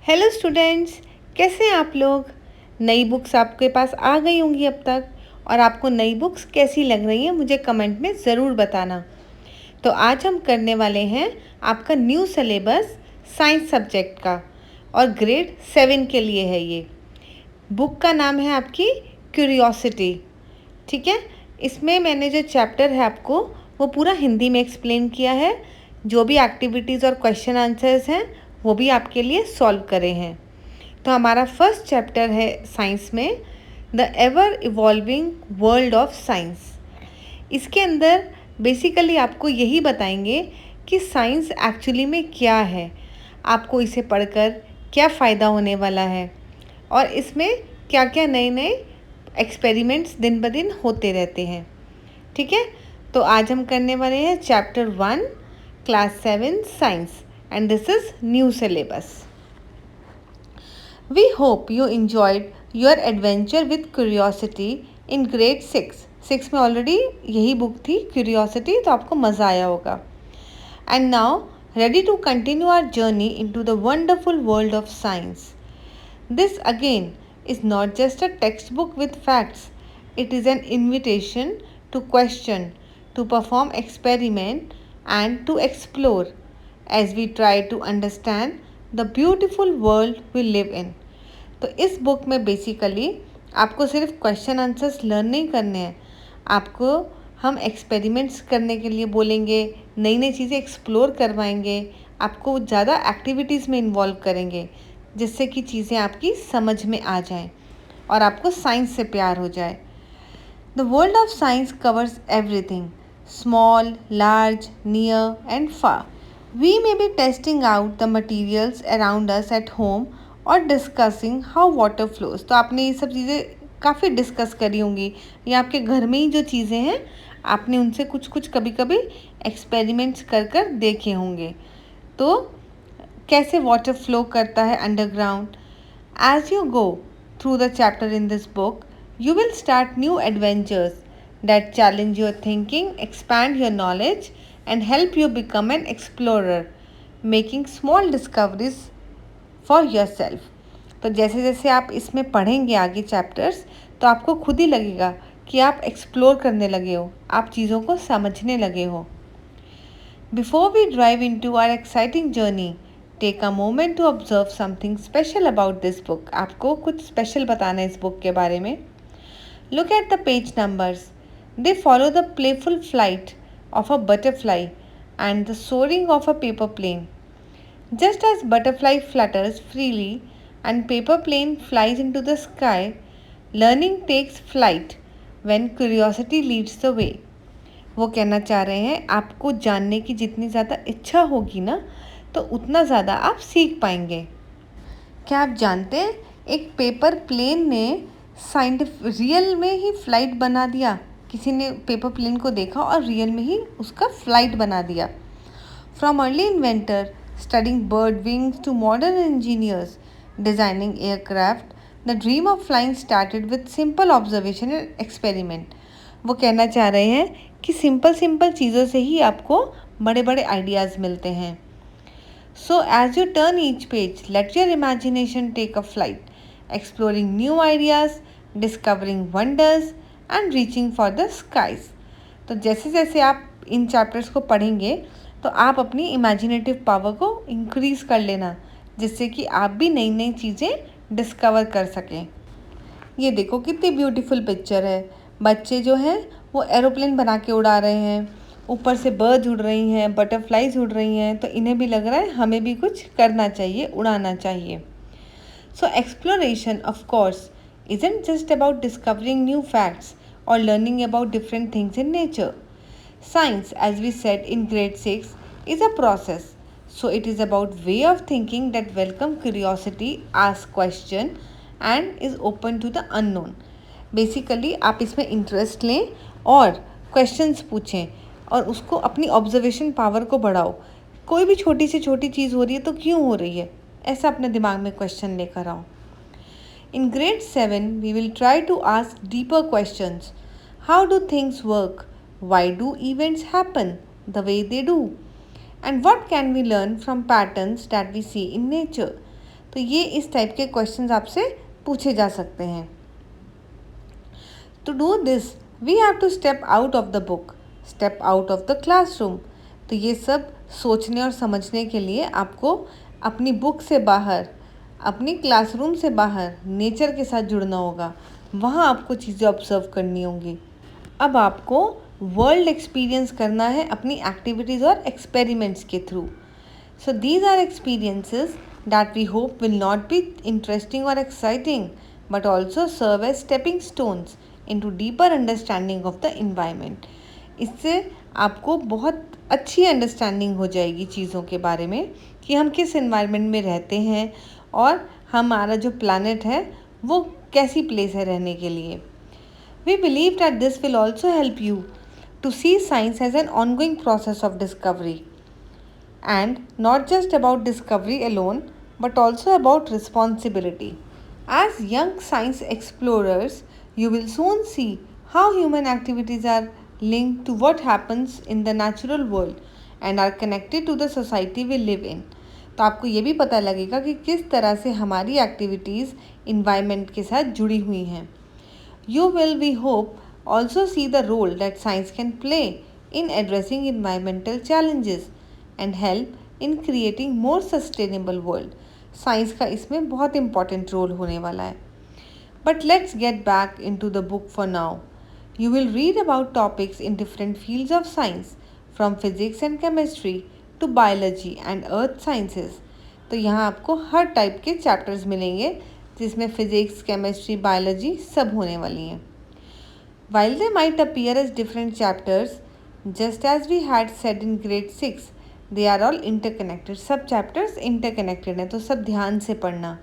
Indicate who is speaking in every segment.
Speaker 1: Hello students, कैसे हैं आप लोग। नई बुक्स आपके पास आ गई होंगी अब तक। और आपको नई बुक्स कैसी लग रही हैं मुझे कमेंट में ज़रूर बताना। तो आज हम करने वाले हैं आपका न्यू सिलेबस साइंस सब्जेक्ट का, और ग्रेड 7 के लिए है ये। बुक का नाम है आपकी क्यूरियोसिटी। ठीक है, इसमें मैंने जो चैप्टर है आपको वो पूरा हिंदी में एक्सप्लेन किया है। जो भी एक्टिविटीज़ और क्वेश्चन आंसर्स हैं वो भी आपके लिए सॉल्व करे हैं। तो हमारा फर्स्ट चैप्टर है साइंस में, the ever evolving world of science. इसके अंदर बेसिकली आपको यही बताएंगे कि साइंस एक्चुअली में क्या है, आपको इसे पढ़कर क्या फ़ायदा होने वाला है, और इसमें क्या क्या नए नए एक्सपेरिमेंट्स दिन ब दिन होते रहते हैं। ठीक है, तो आज हम करने वाले हैं chapter 1 class 7 science, and this is new syllabus. We hope you enjoyed your adventure with curiosity in grade 6. 6 में ऑलरेडी यही बुक थी क्यूरियोसिटी, तो आपको मज़ा आया होगा। And now ready to continue our journey into the wonderful world of science. This again is not just a textbook with facts. It is an invitation to question, to perform experiment and to explore as we try to understand the beautiful world we live in. तो इस book में basically आपको सिर्फ question answers learn नहीं करने हैं, आपको हम एक्सपेरिमेंट्स करने के लिए बोलेंगे, नई नई चीज़ें एक्सप्लोर करवाएंगे, आपको ज़्यादा एक्टिविटीज़ में इन्वॉल्व करेंगे जिससे कि चीज़ें आपकी समझ में आ जाएं और आपको साइंस से प्यार हो जाए। The world of science covers everything, small, large, near and far. We may be testing out the materials around us at home और डिस्कसिंग हाउ वाटर फ्लोज। तो आपने ये सब चीज़ें काफ़ी डिस्कस करी होंगी, या आपके घर में ही जो चीज़ें हैं आपने उनसे कुछ कुछ कभी कभी एक्सपेरिमेंट्स कर कर देखे होंगे। तो कैसे वाटर फ्लो करता है underground. As you go through the chapter in this book you will start new adventures that challenge your thinking, expand your knowledge and help you become an explorer, making small discoveries for yourself. तो जैसे जैसे आप इसमें पढ़ेंगे आगे chapters, तो आपको खुद ही लगेगा कि आप एक्सप्लोर करने लगे हो, आप चीज़ों को समझने लगे हो। Before we dive into our exciting journey, take a moment to observe something special about this book. आपको कुछ स्पेशल बताना है इस बुक के बारे में। Look at the page numbers. They follow the playful flight of a butterfly and the soaring of a paper plane. Just as butterfly flutters freely and paper plane flies into the sky, learning takes flight when curiosity leads the way. वो कहना चाह रहे हैं आपको जानने की जितनी ज़्यादा इच्छा होगी ना, तो उतना ज़्यादा आप सीख पाएंगे। क्या आप जानते हैं एक पेपर प्लेन ने रियल में ही फ्लाइट बना दिया। किसी ने पेपर प्लेन को देखा और रियल में ही उसका फ्लाइट बना दिया। From early inventor studying bird wings to modern engineers designing aircraft, the dream of flying started with simple observation and experiment. वो कहना चाह रहे हैं कि सिंपल चीज़ों से ही आपको बड़े बड़े आइडियाज़ मिलते हैं। So as you turn each page, let your imagination take a flight, exploring new ideas, discovering wonders and reaching for the skies. तो जैसे जैसे आप इन चैप्टर्स को पढ़ेंगे तो आप अपनी इमेजिनेटिव पावर को इंक्रीज़ कर लेना, जिससे कि आप भी नई नई चीज़ें डिस्कवर कर सकें। ये देखो कितनी ब्यूटीफुल पिक्चर है। बच्चे जो हैं वो एरोप्लेन बना के उड़ा रहे हैं, ऊपर से बर्ड्स उड़ रही हैं, बटरफ्लाइज उड़ रही हैं, तो इन्हें भी लग रहा है हमें भी कुछ करना चाहिए, उड़ाना चाहिए। So exploration of course isn't just about discovering new facts or learning about different things in nature. Science, as we said in grade 6, is a process. So it is about way of thinking that welcome curiosity, ask question and is open to the unknown. Basically आप इसमें interest लें और questions पूछें और उसको अपनी observation power को बढ़ाओ। कोई भी छोटी से छोटी चीज़ हो रही है तो क्यों हो रही है, ऐसा अपने दिमाग में क्वेश्चन लेकर आओ। In grade 7, we will try to ask deeper questions. How do things work? Why do events happen the way they do? And what can we learn from patterns that we see in nature? तो ये इस type के questions आपसे पूछे जा सकते हैं। To do this we have to step out of the book, step out of the classroom. तो ये सब सोचने और समझने के लिए आपको अपनी बुक से बाहर, अपनी क्लासरूम से बाहर नेचर के साथ जुड़ना होगा। वहाँ आपको चीज़ें ऑब्जर्व करनी होंगी। अब आपको वर्ल्ड एक्सपीरियंस करना है अपनी एक्टिविटीज़ और एक्सपेरिमेंट्स के थ्रू। So these are experiences that we hope will not be interesting और exciting but also serve as stepping stones into deeper understanding of the environment. इससे आपको बहुत अच्छी अंडरस्टैंडिंग हो जाएगी चीज़ों के बारे में कि हम किस इन्वायरमेंट में रहते हैं और हमारा जो प्लैनेट है वो कैसी प्लेस है रहने के लिए। We believe that this will also help you to see science as an ongoing process of discovery, and not just about discovery alone but also about responsibility. As young science explorers, you will soon see how human activities are linked to what happens in the natural world and are connected to the society we live in. तो आपको ये भी पता लगेगा कि किस तरह से हमारी एक्टिविटीज़ इन्वायरमेंट के साथ जुड़ी हुई हैं। You will, we hope, also see the role that science can play in addressing environmental challenges and help in creating more sustainable world. Science का इसमें बहुत important role होने वाला है। But let's get back into the book for now. You will read about topics in different fields of science, from physics and chemistry to biology and earth sciences. तो यहाँ आपको हर type के chapters मिलेंगे जिसमें physics, chemistry, biology सब होने वाली हैं। While they might appear as different chapters, just as we had said in grade 6, they are all interconnected. सब chapters interconnected हैं, तो सब ध्यान से पढ़ना।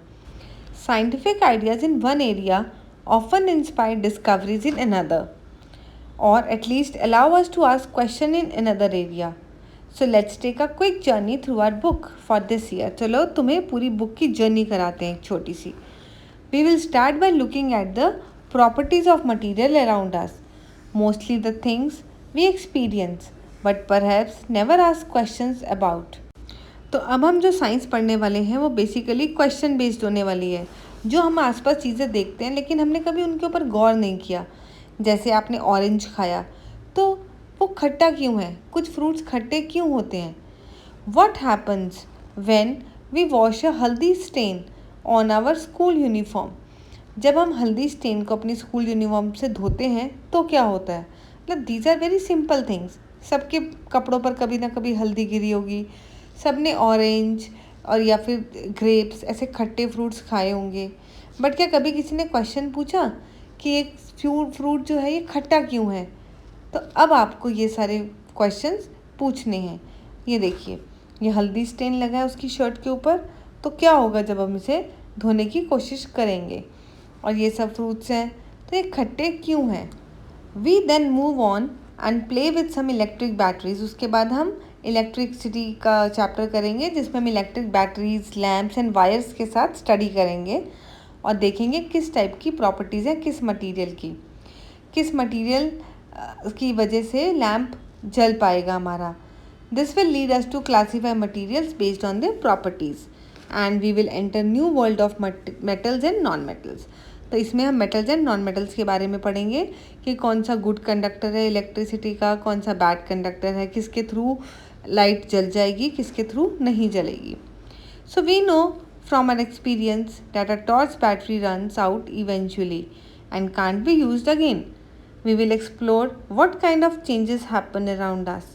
Speaker 1: Scientific ideas in one area often inspire discoveries in another, or at least allow us to ask questions in another area. So let's take a quick journey through our book for this year. चलो तुम्हें पूरी book की journey कराते हैं एक छोटी सी। We will start by looking at the properties of material around us, mostly the things we experience, but perhaps never ask questions about. तो अब हम जो साइंस पढ़ने वाले हैं वो बेसिकली क्वेश्चन बेस्ड होने वाली है। जो हम आसपास चीज़ें देखते हैं लेकिन हमने कभी उनके ऊपर गौर नहीं किया। जैसे आपने ऑरेंज खाया तो वो खट्टा क्यों है, कुछ फ्रूट्स खट्टे क्यों होते हैं। What happens when we wash a haldi stain on our school uniform. जब हम हल्दी स्टेन को अपनी स्कूल यूनिफॉर्म से धोते हैं तो क्या होता है। मतलब these are very simple things. सबके कपड़ों पर कभी ना कभी हल्दी गिरी होगी, सब ने ऑरेंज और या फिर ग्रेप्स ऐसे खट्टे फ्रूट्स खाए होंगे। बट क्या कभी किसी ने क्वेश्चन पूछा कि एक फ्रूट जो है ये खट्टा क्यों है। तो अब आपको ये सारे क्वेश्चंस पूछने हैं। ये देखिए, ये हल्दी स्टेन लगा है उसकी शर्ट के ऊपर, तो क्या होगा जब हम इसे धोने की कोशिश करेंगे। और ये सब फ्रूट्स हैं तो ये खट्टे क्यों हैं। We then move on and play with some electric batteries. उसके बाद हम इलेक्ट्रिसिटी का चैप्टर करेंगे जिसमें हम electric batteries, lamps and wires के साथ स्टडी करेंगे और देखेंगे किस टाइप की प्रॉपर्टीज़ हैं किस मटीरियल की वजह से लैम्प जल पाएगा हमारा। This will lead us to classify materials based on their properties and we will enter new world of metals and non metals. तो इसमें हम मेटल्स एंड नॉन मेटल्स के बारे में पढ़ेंगे कि कौन सा गुड कंडक्टर है इलेक्ट्रिसिटी का, कौन सा बैड कंडक्टर है, किसके थ्रू लाइट जल जाएगी, किसके थ्रू नहीं जलेगी। So we know from an experience that a torch battery runs out eventually and can't be used again. We will explore what kind of changes happen around us.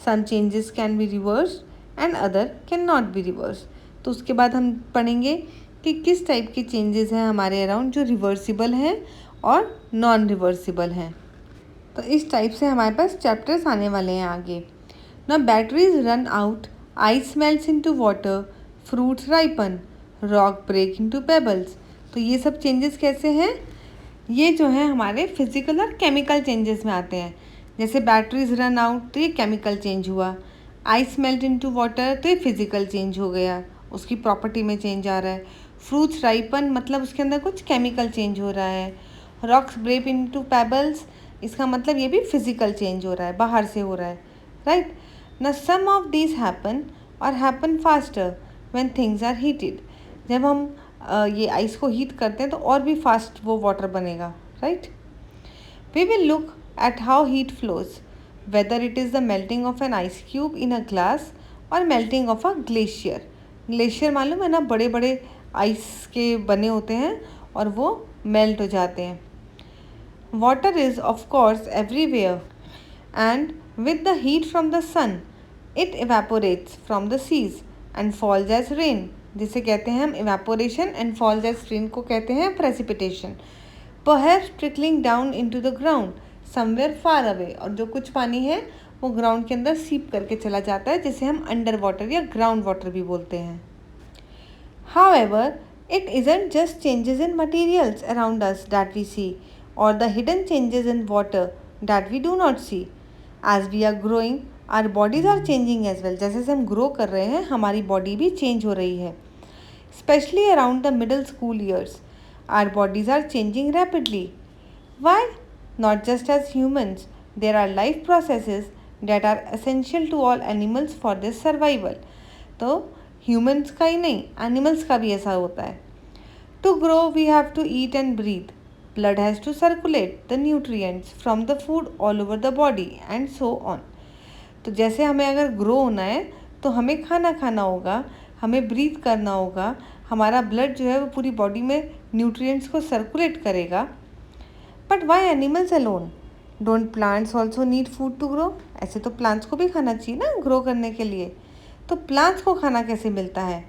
Speaker 1: Some changes can be reversed and other cannot be reversed. तो उसके बाद हम पढ़ेंगे कि किस type के changes हैं हमारे अराउंड जो रिवर्सिबल हैं और नॉन रिवर्सिबल हैं। तो इस टाइप से हमारे पास चैप्टर्स आने वाले हैं आगे। ना batteries run out, ice melts into water, fruits ripen, rock break into pebbles. तो ये सब चेंजेस कैसे हैं, ये जो है हमारे फिज़िकल और केमिकल चेंजेस में आते हैं। जैसे बैटरीज रन आउट तो ये केमिकल चेंज हुआ, आइस मेल्ट इनटू वाटर तो ये फिज़िकल चेंज हो गया, उसकी प्रॉपर्टी में चेंज आ रहा है। फ्रूट्स राइपन मतलब उसके अंदर कुछ केमिकल चेंज हो रहा है। रॉक्स ब्रेक इनटू पेबल्स इसका मतलब ये भी फिज़िकल चेंज हो रहा है, बाहर से हो रहा है, राइट। ना सम ऑफ दीज हैपन और happen faster when things are heated. जब हम ये आइस को हीट करते हैं तो और भी फास्ट वो वाटर बनेगा, right. We will look at how heat flows, whether it is the melting of an ice cube in a glass और melting of a glacier. Glacier मालूम है ना, बड़े बड़े आइस के बने होते हैं और वो मेल्ट हो जाते हैं। Water is of course everywhere and with the heat from the sun it evaporates from the seas and falls as rain, जिसे कहते हैं हम evaporation, and falls as rain को कहते हैं precipitation, perhaps trickling down into the ground somewhere far away। और जो कुछ पानी है वो ग्राउंड के अंदर सीप करके चला जाता है, जिसे हम अंडर वाटर या ग्राउंड वाटर भी बोलते हैं। However, it isn't just changes in materials around us that we see or the hidden changes in water that we do not see। As we are growing, our bodies are changing as well। जैसे जैसे हम grow कर रहे हैं हमारी body भी change हो रही है। Especially around the middle school years, our bodies are changing rapidly। Why? Not just as humans, there are life processes that are essential to all animals for their survival। तो humans का ही नहीं, animals का भी ऐसा होता है। To grow, we have to eat and breathe। Blood has to circulate the nutrients from the food all over the body and so on। तो जैसे हमें अगर ग्रो होना है तो हमें खाना खाना होगा, हमें ब्रीथ करना होगा, हमारा ब्लड जो है वो पूरी बॉडी में न्यूट्रिएंट्स को सर्कुलेट करेगा। But why animals alone? Don't plants also need food to grow? ऐसे तो प्लांट्स को भी खाना चाहिए ना ग्रो करने के लिए। तो प्लांट्स को खाना कैसे मिलता है?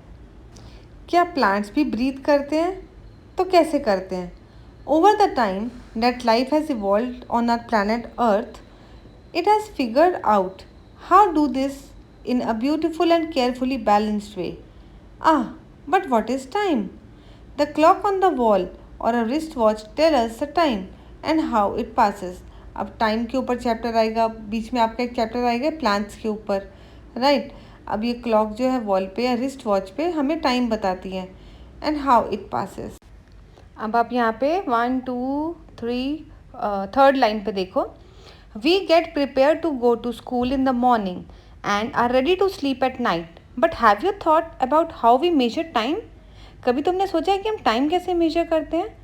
Speaker 1: क्या प्लांट्स भी ब्रीथ करते हैं? तो कैसे करते हैं? Over the time that life has evolved on our planet Earth, it has figured out how to do this in a beautiful and carefully balanced way। but what is time? The clock on the wall or a wristwatch tell us the time and how it passes। अब time के ऊपर chapter आएगा, बीच में आपका एक chapter आएगा plants के ऊपर, राइट। अब ये क्लॉक जो है वॉल पे या रिस्ट वॉच पे हमें टाइम बताती है एंड हाउ इट पासेस। अब आप यहाँ पे 1 2 3 थर्ड लाइन पे देखो। We get prepare to go to school in the morning and are ready to sleep at night, but have you thought about how we measure time? कभी तुमने सोचा है कि हम टाइम कैसे मेजर करते हैं?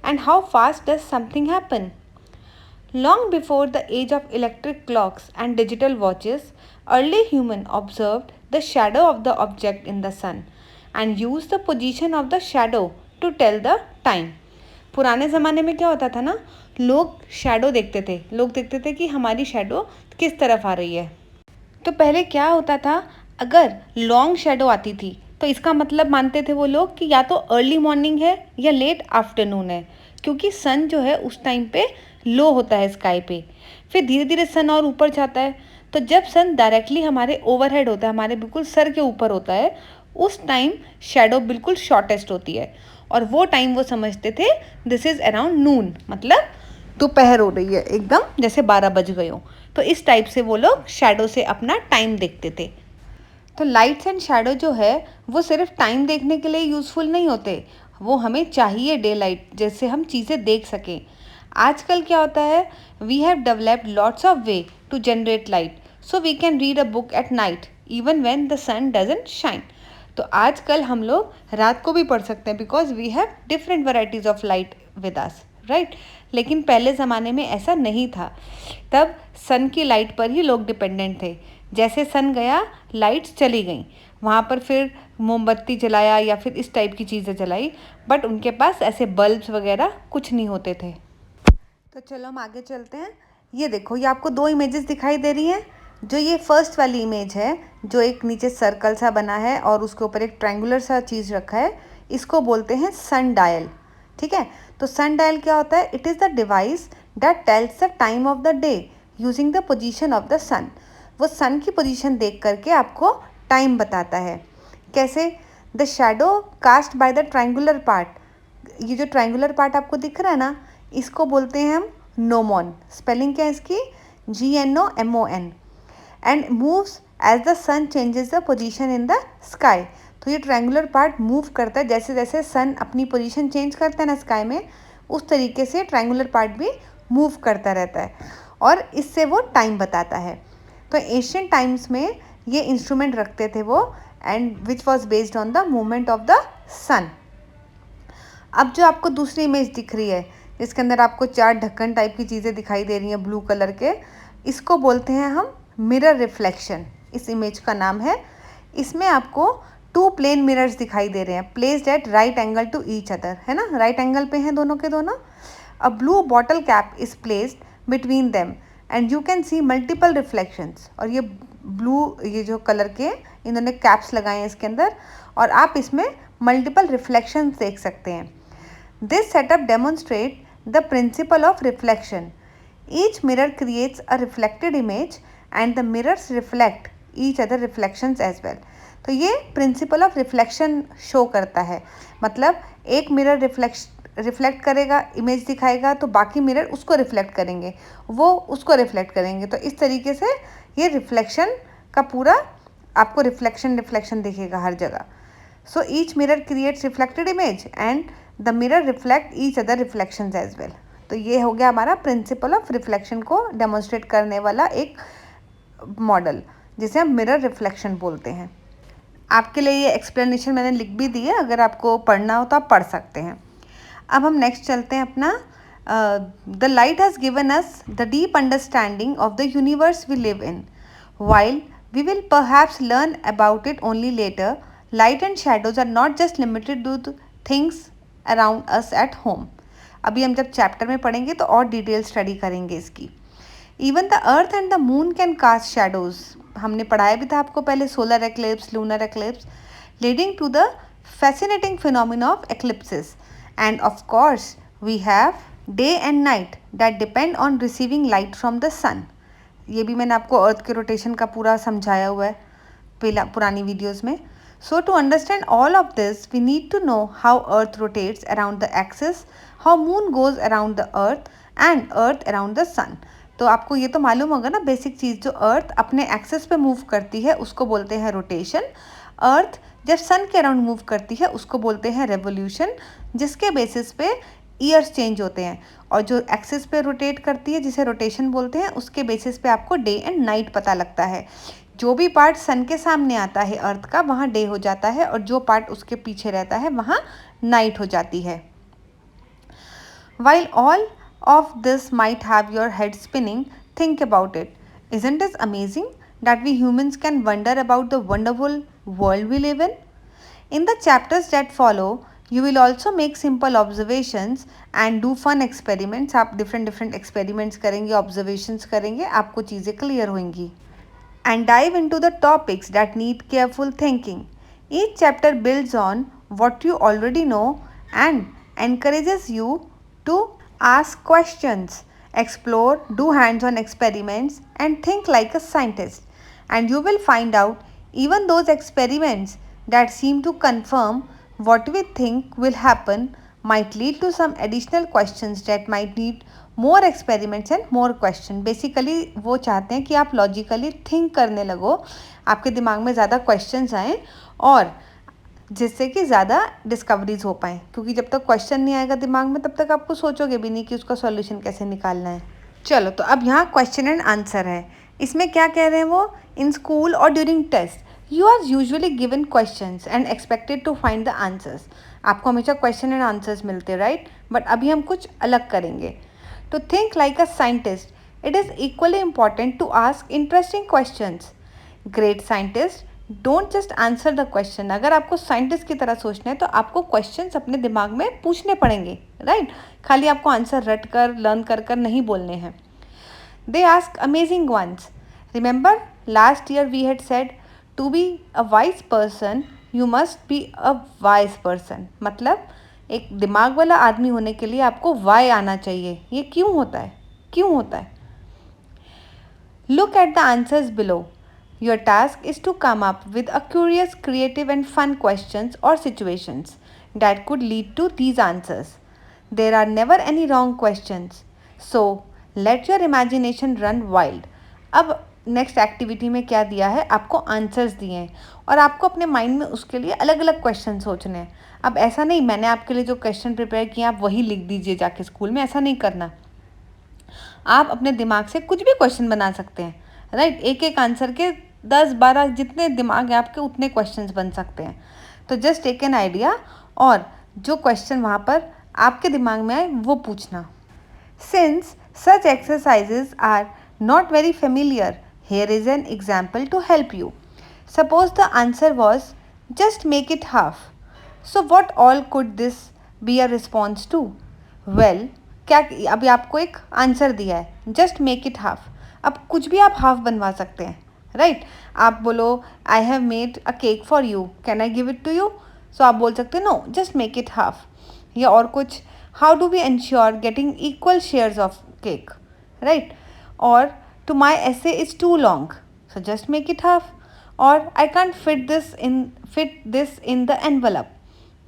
Speaker 1: And how fast does something happen? Long before the age of electric clocks and digital watches, early human observed the shadow of the object in the sun and use the position of the shadow to tell the time. पुराने ज़माने में क्या होता था ना, लोग shadow देखते थे, लोग देखते थे कि हमारी शैडो किस तरफ आ रही है। तो पहले क्या होता था, अगर लॉन्ग शैडो आती थी तो इसका मतलब मानते थे वो लोग कि या तो अर्ली मॉर्निंग है या लेट आफ्टरनून है, क्योंकि सन जो है उस टाइम पे लो होता है स्काई पे। फिर धीरे धीरे सन और ऊपर जाता है, तो जब सन डायरेक्टली हमारे ओवरहेड होता है, हमारे बिल्कुल सर के ऊपर होता है, उस टाइम शैडो बिल्कुल शॉर्टेस्ट होती है। और वो टाइम वो समझते थे दिस इज़ अराउंड नून, मतलब दोपहर हो रही है, एकदम जैसे 12 बज गए हो। तो इस टाइप से वो लोग शैडो से अपना टाइम देखते थे। तो लाइट्स एंड शैडो जो है वो सिर्फ टाइम देखने के लिए यूज़फुल नहीं होते, वो हमें चाहिए डे लाइट, जैसे हम चीज़ें देख सकें। आजकल क्या होता है, we have developed lots of way to generate light, so we can read a book at night even when the sun doesn't shine. तो आजकल हम लोग रात को भी पढ़ सकते हैं because we have different varieties of light with us, right. लेकिन पहले ज़माने में ऐसा नहीं था, तब सन की लाइट पर ही लोग डिपेंडेंट थे। जैसे सन गया लाइट्स चली गई, वहाँ पर फिर मोमबत्ती जलाया या फिर इस टाइप की चीज़ें जलाई, बट उनके पास ऐसे बल्ब्स वगैरह कुछ नहीं होते थे। तो चलो हम आगे चलते हैं। ये देखो, ये आपको 2 इमेजेस दिखाई दे रही हैं। जो ये फर्स्ट वाली इमेज है, जो एक नीचे सर्कल सा बना है और उसके ऊपर एक ट्रायंगुलर सा चीज़ रखा है, इसको बोलते हैं सन डायल, ठीक है। तो सन डायल क्या होता है? It is the device that tells the time of the day using the position of the sun. वो सन की पोजीशन देख करके आपको टाइम बताता है। कैसे? The shadow cast by the triangular part, ये जो ट्रायंगुलर पार्ट आपको दिख रहा है ना, इसको बोलते हैं हम नोमोन। स्पेलिंग क्या है इसकी? GNOMON। And moves as the sun changes the position in the sky. तो ये ट्रायंगुलर पार्ट मूव करता है, जैसे जैसे सन अपनी पोजीशन चेंज करता है ना स्काई में, उस तरीके से ट्रायंगुलर पार्ट भी मूव करता रहता है और इससे वो टाइम बताता है। तो एशियन टाइम्स में ये इंस्ट्रूमेंट रखते थे वो, and which was based on the movement of the sun. अब जो आपको दूसरी इमेज दिख रही है, इसके अंदर आपको 4 ढक्कन टाइप की चीज़ें दिखाई दे रही हैं ब्लू कलर के, इसको बोलते हैं हम मिरर रिफ्लेक्शन। इस इमेज का नाम है। इसमें आपको 2 प्लेन मिरर्स दिखाई दे रहे हैं, placed at right angle to each other, है ना, राइट एंगल पे हैं दोनों के दोनों। A blue bottle cap is placed between them and you can see multiple reflections. और ये ब्लू, ये जो कलर के इन्होंने कैप्स लगाए हैं इसके अंदर, और आप इसमें मल्टीपल रिफ्लेक्शंस देख सकते हैं। This setup demonstrates the principle of reflection. Each mirror creates a reflected image and the mirrors reflect each other reflections as well. तो ये प्रिंसिपल ऑफ रिफ्लेक्शन शो करता है, मतलब एक मिरर रिफ्लेक्ट करेगा, इमेज दिखाएगा, तो बाकी मिरर उसको रिफ्लेक्ट करेंगे, वो उसको रिफ्लेक्ट करेंगे। तो इस तरीके से ये रिफ्लेक्शन का पूरा आपको रिफ्लेक्शन दिखेगा हर जगह। So each mirror creates reflected image and the mirror reflect each other reflections as well. तो ये हो गया हमारा प्रिंसिपल ऑफ रिफ्लेक्शन को डेमोन्स्ट्रेट करने वाला एक मॉडल, जिसे हम मिरर रिफ्लेक्शन बोलते हैं। आपके लिए ये एक्सप्लेनेशन मैंने लिख भी दी है, अगर आपको पढ़ना हो तो आप पढ़ सकते हैं। अब हम नेक्स्ट चलते हैं अपना। The light has given us the deep understanding of the universe we live in, while we will perhaps learn about it only later. Light and shadows are not just limited to things around us at home. अभी हम जब chapter में पढ़ेंगे तो और detail study करेंगे इसकी। Even the earth and the moon can cast shadows. हमने पढ़ाया भी था आपको पहले, solar eclipse, lunar eclipse, leading to the fascinating phenomena of eclipses. And of course we have day and night that depend on receiving light from the sun. ये भी मैंने आपको अर्थ के रोटेशन का पूरा समझाया हुआ है पुरानी वीडियोज़ में। So to understand all of this, we need to know how Earth rotates around the axis, how Moon goes around the Earth and Earth around the Sun. तो आपको ये तो मालूम होगा ना बेसिक चीज़, जो अर्थ अपने एक्सिस पे मूव करती है उसको बोलते हैं रोटेशन। अर्थ जब सन के अराउंड मूव करती है उसको बोलते हैं रेवोल्यूशन, जिसके बेसिस पे ईयर्स चेंज होते हैं। और जो एक्सिस पे रोटेट करती है जिसे रोटेशन बोलते हैं, उसके बेसिस पे आपको डे एंड नाइट पता लगता है। जो भी पार्ट सन के सामने आता है अर्थ का, वहाँ डे हो जाता है, और जो पार्ट उसके पीछे रहता है वहाँ नाइट हो जाती है। While all of this might have your head spinning, think about it. Isn't it amazing that we humans can wonder about the wonderful world we live in? In the chapters that follow, you will also make simple observations and do fun experiments. आप different experiments करेंगे, observations करेंगे, आपको चीज़ें clear होंगी। And dive into the topics that need careful thinking. Each chapter builds on what you already know and encourages you to ask questions, explore, do hands-on experiments, and think like a scientist. And you will find out even those experiments that seem to confirm what we think will happen might lead to some additional questions that might need more experiments and more question. Basically वो चाहते हैं कि आप logically think करने लगो, आपके दिमाग में ज़्यादा क्वेश्चंस आएँ, और जिससे कि ज़्यादा डिस्कवरीज हो पाएँ। क्योंकि जब तक क्वेश्चन नहीं आएगा दिमाग में तब तक आपको सोचोगे भी नहीं कि उसका सॉल्यूशन कैसे निकालना है। चलो, तो अब यहाँ क्वेश्चन एंड आंसर है। इसमें क्या कह रहे हैं वो, इन स्कूल और during test you are usually given questions and expected to find the answers. आपको हमेशा क्वेश्चन एंड आंसर्स मिलते, राइट? बट अभी हम कुछ अलग करेंगे। To think like a scientist, it is equally important to ask interesting questions. Great scientists don't just answer the question. अगर आपको साइंटिस्ट की तरह सोचना है तो आपको क्वेश्चंस अपने दिमाग में पूछने पड़ेंगे, राइट? खाली आपको आंसर रट कर लर्न कर कर नहीं बोलने हैं। They ask amazing ones. Remember last year we had said to be a wise person you must be a wise person. मतलब एक दिमाग वाला आदमी होने के लिए आपको वाई आना चाहिए। ये क्यों होता है? क्यों होता है? Look at the answers below. Your task is to come up with a curious, creative and fun questions or situations that could lead to these answers. There are never any wrong questions. So, let your imagination run wild. अब next activity में क्या दिया है, आपको answers दिए हैं और आपको अपने माइंड में उसके लिए अलग अलग क्वेश्चन सोचने हैं। अब ऐसा नहीं मैंने आपके लिए जो क्वेश्चन प्रिपेयर किए आप वही लिख दीजिए जाके स्कूल में, ऐसा नहीं करना। आप अपने दिमाग से कुछ भी क्वेश्चन बना सकते हैं, राइट? एक एक आंसर के 10-12 जितने दिमाग है आपके उतने क्वेश्चंस बन सकते हैं। तो जस्ट टेक एन आइडिया और जो क्वेश्चन वहाँ पर आपके दिमाग में आए वो पूछना। Since such exercises are not very familiar, here is an example to help you. Suppose the answer was just make it half. So what all could this be a response to? Well, क्या अभी आपको एक answer दिया है just make it half. अब कुछ भी आप हाफ बनवा सकते हैं, राइट? आप बोलो I have made a cake for you, can I give it to you? So आप बोल सकते हैं no, just make it half. या और कुछ, how do we ensure getting equal shares of cake, right? और to my essay is too long, so just make it half. Or I can't fit this in the envelope,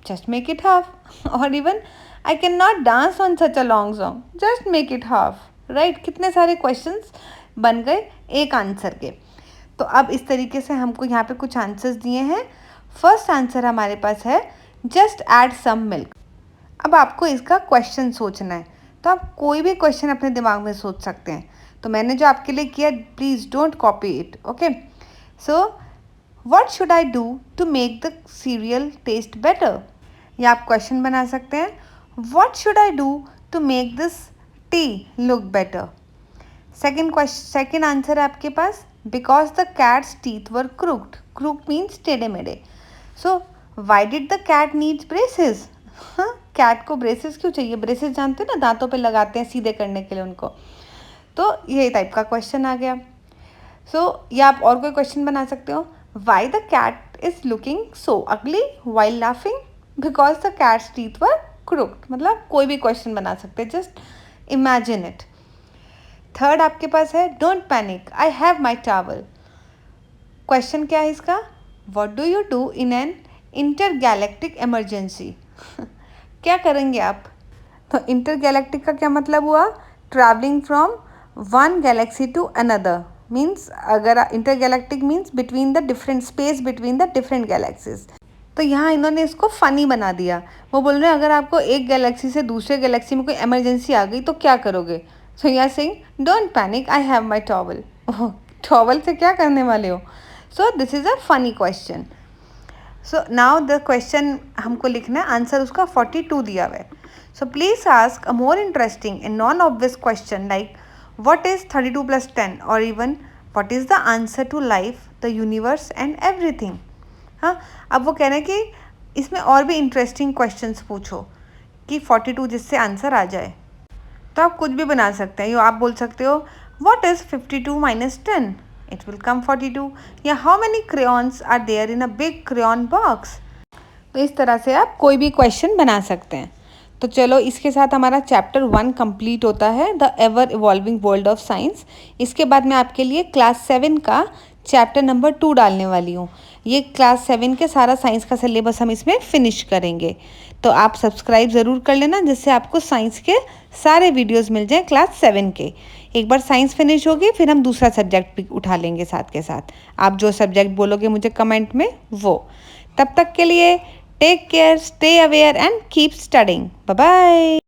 Speaker 1: just make it half. Or even I cannot dance on such a long song, just make it half, right? कितने सारे questions बन गए एक answer के। तो अब इस तरीके से हमको यहाँ पे कुछ आंसर्स दिए हैं। फर्स्ट आंसर हमारे पास है जस्ट ऐड सम मिल्क। अब आपको इसका क्वेश्चन सोचना है, तो आप कोई भी क्वेश्चन अपने दिमाग में सोच सकते हैं। तो मैंने जो आपके लिए किया, please don't copy it, okay? So what should I do to make the cereal taste better? या आप क्वेश्चन बना सकते हैं, what should I do to make this tea look better? Second answer है आपके पास, because the cat's teeth were crooked. Crooked means टेढ़े मेढ़े। So why did the cat needs braces? हाँ, कैट को ब्रेसेस क्यों चाहिए? ब्रेसेस जानते हैं ना, दांतों पे लगाते हैं सीधे करने के लिए उनको। तो ये टाइप का क्वेश्चन आ गया। या आप और कोई क्वेश्चन बना सकते हो, why the cat is looking so ugly while laughing? Because the cat's teeth were crooked. मतलब कोई भी क्वेश्चन बना सकते हैं, जस्ट इमेजिन इट। थर्ड आपके पास है, don't panic, I have my towel. Question क्या है इसका, what do you do in an intergalactic emergency? क्या करेंगे आप? तो इंटरगैलेक्टिक का क्या मतलब हुआ? Travelling from one galaxy to another. Means अगर intergalactic means between the different space between the different galaxies. तो यहाँ इन्होंने इसको फ़नी बना दिया। वो बोल रहे हैं अगर आपको एक गैलेक्सी से दूसरे गैलेक्सी में कोई इमरजेंसी आ गई तो क्या करोगे? So you are saying don't panic, I have my towel. Towel से क्या करने वाले हो? So this is a funny question. So now the question हमको लिखना है, आंसर उसका 42 दिया हुआ है। So please ask a more interesting and non obvious question like what is 32 plus 10, or even what is the answer to life, the universe and everything? हाँ, अब वो कह रहे हैं कि इसमें और भी इंटरेस्टिंग क्वेश्चंस पूछो कि 42 जिससे आंसर आ जाए। तो आप कुछ भी बना सकते हैं। आप बोल सकते हो what is 52 minus 10? It will come 42. या how many crayons are there in a big crayon box? तो इस तरह से आप कोई भी क्वेश्चन बना सकते हैं। तो चलो, इसके साथ हमारा चैप्टर 1 कंप्लीट होता है, the ever evolving world of science. इसके बाद मैं आपके लिए क्लास 7 का चैप्टर नंबर 2 डालने वाली हूँ। ये क्लास 7 के सारा साइंस का सिलेबस हम इसमें फिनिश करेंगे। तो आप सब्सक्राइब ज़रूर कर लेना, जिससे आपको साइंस के सारे वीडियोज़ मिल जाएँ क्लास 7 के। एक बार साइंस फिनिश होगी फिर हम दूसरा सब्जेक्ट भी उठा लेंगे साथ के साथ। आप जो सब्जेक्ट बोलोगे मुझे कमेंट में वो। तब तक के लिए take care, stay aware and keep studying. Bye bye.